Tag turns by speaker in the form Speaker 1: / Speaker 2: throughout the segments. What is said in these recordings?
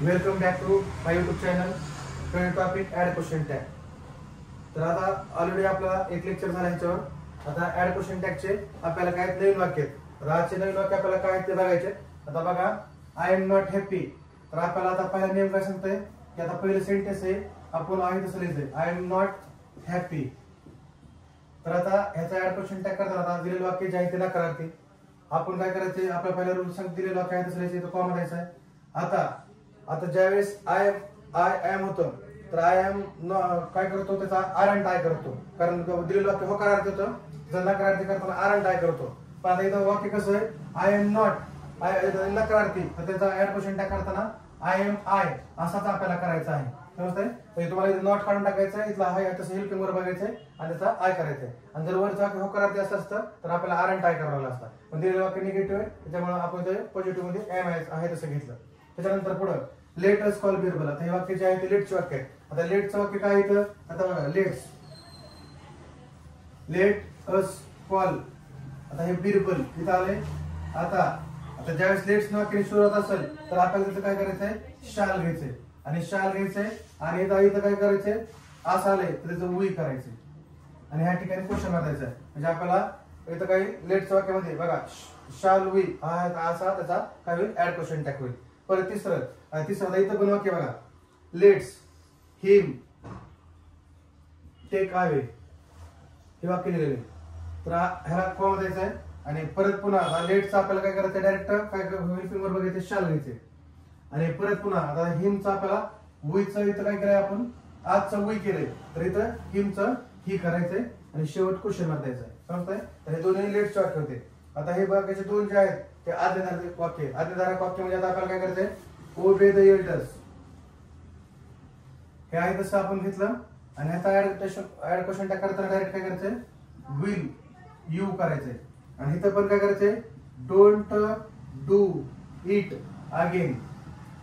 Speaker 1: Welcome back to my YouTube channel. Current topic add question tag. तर आता already आपला एक लेक्चर झाला ह्याच्यावर. आता ऍड क्वेश्चन टॅगचे आपल्याला काय नवीन वाक्य आहेत. तर आजचे नवीन वाक्य आपल्याला काय ते बघायचे. आता बघा, आय एम नॉट हॅपी. तर आपल्याला आता पहिला नियम काय सांगतोय की आता पहिलं सेंटेन्स आहे आपण आहे तसं लिहायचंय, आय एम नॉट हॅपी. तर आता ह्याचा ऍड क्वेश्चन टॅग करताना आता दिलेलं वाक्य जे आहे ते नकारार्थी. आपण काय करायचे, आपल्या पहिला रूल सांग दिलेलं वाक्य आहे तसं लिहायचं, तो कॉमा द्यायचा आहे. आता ज्यावेळेस आय एम होतं तर आय एम काय करतो, त्याचा आरंट आय करतो. कारण दिलेलं वाक्य होकारार्थी होतं, त्याचा नकारार्थी करताना आरंट आय करतो. पण आता इथं वाक्य कसं आहे, आय एम नॉट आय नकारार्थी, तर त्याचा ऍड क्वेश्चन टॅग करताना आय एम आय असाच आपल्याला करायचा आहे. समजतंय? तर तुम्हाला इथं नॉट काढून टाकायचं आहे, इथला हाय तसं हेल्पिंग वर बघायचं आहे आणि त्याचा आय करायचा आहे. आणि जर वरचं वाक्य होकारार्थी असतं तर आपल्याला आरंट आय करावं लागतं. पण दिलेलं वाक्य निगेटिव्ह आहे, त्याच्यामुळे आपण ते पॉझिटिव्ह मध्ये एम आहे तसं घेतलं. त्याच्यानंतर पुढं लेट अस कॉल बिरबल. आता हे वाक्य जे आहे ते लेटचे वाक्य आहे. आता लेटचं वाक्य काय येतं, आता बघा लेट अस कॉल. आता हे बिरबल इथं आले. आता ज्यावेळेस लेट्स वाक्य सुरुवात असेल तर आपल्याला तिथं काय करायचंय, शाल घ्यायचंय आणि शाल घ्यायचंय आणि इथं काय करायचंय, असं आलंय तर त्याचं वी करायचंय आणि ह्या ठिकाणी क्वेश्चन वाचायचं आहे. म्हणजे आपल्याला इथं काही लेट्स वाक्यामध्ये बघा शाल वी असा त्याचा काय होईल, ऍड क्वेश्चन टॅग होईल. परत तिसरं इथं पण वाक्य बघा, लेट्स हिम टेक अवे हे वाक्य लिहिलेले. तर ह्याला कॉमा द्यायचा आहे आणि परत पुन्हा लेट्सचं आपल्याला काय करायचं, डायरेक्ट काय हेल्पिंग वर बघायचं, शाल घ्यायचे आणि परत पुन्हा आता हिमचं आपल्याला वीचं इथं काय केलंय, आपण आजचं वी केलंय तर इथं हिमचं ही करायचंय आणि शेवट क्वेश्चन मार्क द्यायचा आहे. समजतंय? तर हे दोन्ही लेट्सचे वाक्य होते. आता हे बाकीचे दोन जे आहेत ते आज्ञाधारक वाक्य. आज्ञाधारक वाक्य म्हणजे आता आपल्याला काय करायचंय, ओबे द एल्डर्स हे आहे तसं आपण घेतलं आणि ह्याचा ऍड क्वेश्चन टॅग करताना डायरेक्ट काय करायचंय, विल यू करायचंय आणि इथं पण काय करायचंय, डोंट डू इट अगेन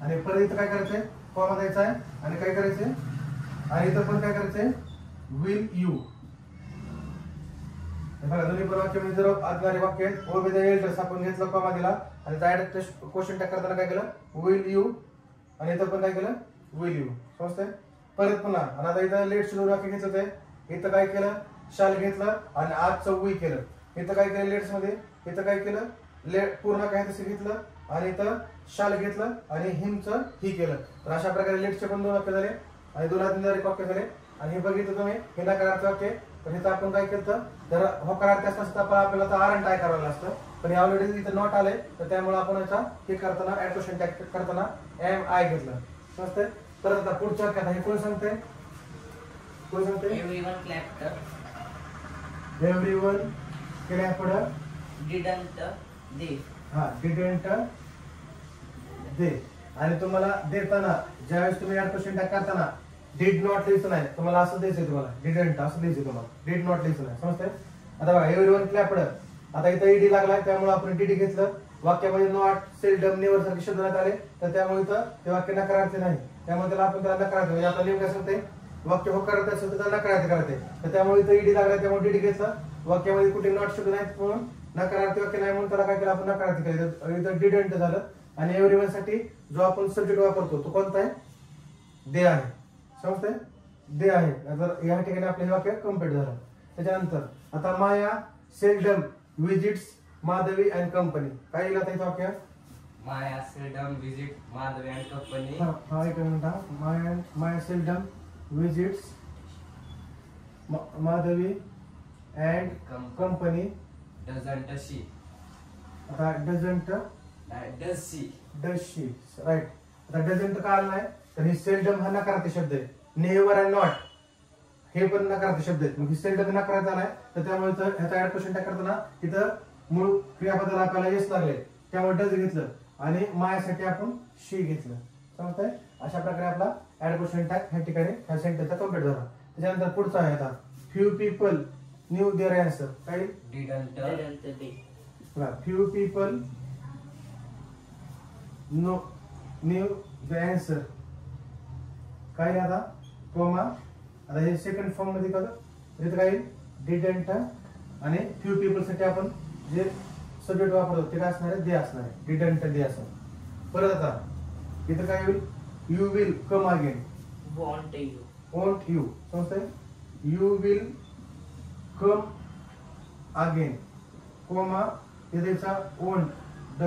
Speaker 1: आणि परत इथं काय करायचंय, कॉमा द्यायचा आहे आणि काय करायचंय आणि इथं पण काय करायचंय, विल यू. दोन्ही पण वाक्य म्हणजे जर आज्ञाधारक वाक्य आहेत, ओबे द एल्डर्स आपण घेतलं, कॉमा दिला आणि डायरेक्ट क्वेश्चन टॅग करताना काय केलं, विल यू आणि इथं पण काय केलं, विल यू. समजतंय? परत पुन्हा आणि आता इथं लेट्स दोन वाक्य घेतलं ते इथं काय केलं, शाल घेतलं आणि आजचं वी केलं. इथं काय केलं लेट्स मध्ये, इथं काय केलं, पूर्ण काय तसं घेतलं आणि इथं शाल घेतलं आणि हिमचं ही केलं. तर अशा प्रकारे लेट्सचे पण दोन वाक्य झाले आणि दोन आज्ञाधारक वाक्य झाले. आणि हे बघितलं तुम्ही, हे नकारार्थी वाक्य. तर इथं आपण काय केलं, जर होकारार्थी असतं तर आपल्याला तर आरंट आय करावं लागतं, पण ऑलरेडी इथं नॉट आले तर त्यामुळे आपण याचा हे करताना ऍड क्वेश्चन टॅग करताना एम आय घेतलं. समजतंय? परत आता पुढच्या वाक्यात हे कोण सांगते,
Speaker 2: Everyone clapped.
Speaker 1: Everyone clapped.
Speaker 2: Didn't they?
Speaker 1: Didn't they. आणि तुम्हाला देताना ज्यावेळेस तुम्ही ऍड क्वेश्चन टॅग करताना डिड नॉट लिहायचं नाही, तुम्हाला असं द्यायचंय, तुम्हाला डिडंट असं द्यायचंय, तुम्हाला डिड नॉट लिहायचं नाही. समजतंय? आता बघा एव्हरीवन क्लॅप्ड. आता इथं ईडी लागलाय त्यामुळे आपण डीडी घेतलं. वाक्यामध्ये नॉट सेल्डम नेव्हर सारखे शब्द आले तर त्यामुळे इथं ते वाक्य नकारार्थी नाही, त्यामुळे त्याला नकारार्थी म्हणजे आता लिहून काय सांगते, वाक्य होकारार्थी असेल तर त्याला नकारार्थी करायचे. तर त्यामुळे इथं ईडी लागलाय त्यामुळे डीडी घेतलं. वाक्यामध्ये कुठे नॉट शब्द नाहीत म्हणून नकारार्थी वाक्य नाही म्हणून त्याला काय केलं, आपण नकारार्थी केलं. इथं डिडंट झालं. आणि एव्हरीवन साठी जो आपण सब्जेक्ट वापरतो तो कोणता आहे, दे आहे. समजतंय? दे आहे. तर या ठिकाणी आपलं हे वाक्य कम्प्लीट झालं. त्याच्यानंतर आता Maya seldom visits Madhavi and company. काय येईल आता इथं वाक्य,
Speaker 2: Maya seldom visit Madhavi and company.
Speaker 1: हा एक minute. Maya seldom visits Madhavi and company.
Speaker 2: Doesn't she?
Speaker 1: आता doesn't
Speaker 2: Does she?
Speaker 1: Does she. Right. आता डझंट का आला नाही, तर ही सेल्डम हा नकारार्थी शब्द आहे. नेव्हर अँड नॉट हे पण नकारार्थी शब्द आहेत. मग ही सेल्डम नकारार्थी आलाय तर त्यामुळे ह्याचा ऍड क्वेश्चन टॅग करताना इथं मूळ क्रियापदाला आपल्याला येस लागले त्यामुळे डज घेतलं आणि मायासाठी आपण शी घेतलं. समजतंय? अशा प्रकारे आपला ऍड क्वेश्चन टॅग ह्या ठिकाणी ह्या सेंटेन्सचा कम्प्लीट झाला. त्याच्यानंतर पुढचा आहे आता few people knew their answer. काय
Speaker 2: Didn't they?
Speaker 1: Few people knew the answer. काय आता कोमा. आता हे सेकंड फॉर्म मध्ये कसं काय डिडंट आणि फ्यू पीपल साठी आपण जे सब्जेक्ट वापरतो ते काय असणार आहे, दे असणार आहे. डिडंट दे असं. परत आता इथं काय होईल, you will come again.
Speaker 3: Want you.
Speaker 1: Want you समजतंय. You will come again comma तिथेचा वोंट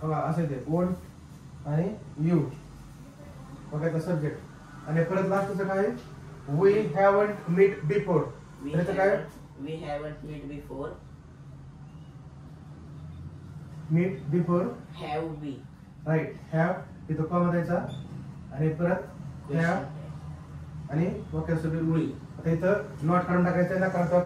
Speaker 1: असे ते वोंट आणि यू बघायचा सब्जेक्ट आणि परत लास्टचं काय वी हॅवंट मीट बिफोर. त्याचं काय
Speaker 3: We haven't met before.
Speaker 1: Meet before
Speaker 3: Have we?
Speaker 1: Right. Have तिथं कॉमा द्यायचा आणि परत हॅव
Speaker 3: Question.
Speaker 1: आणि वाक्यासोबत वी. आता इथं नॉट काढून टाकायचं नकारात्मक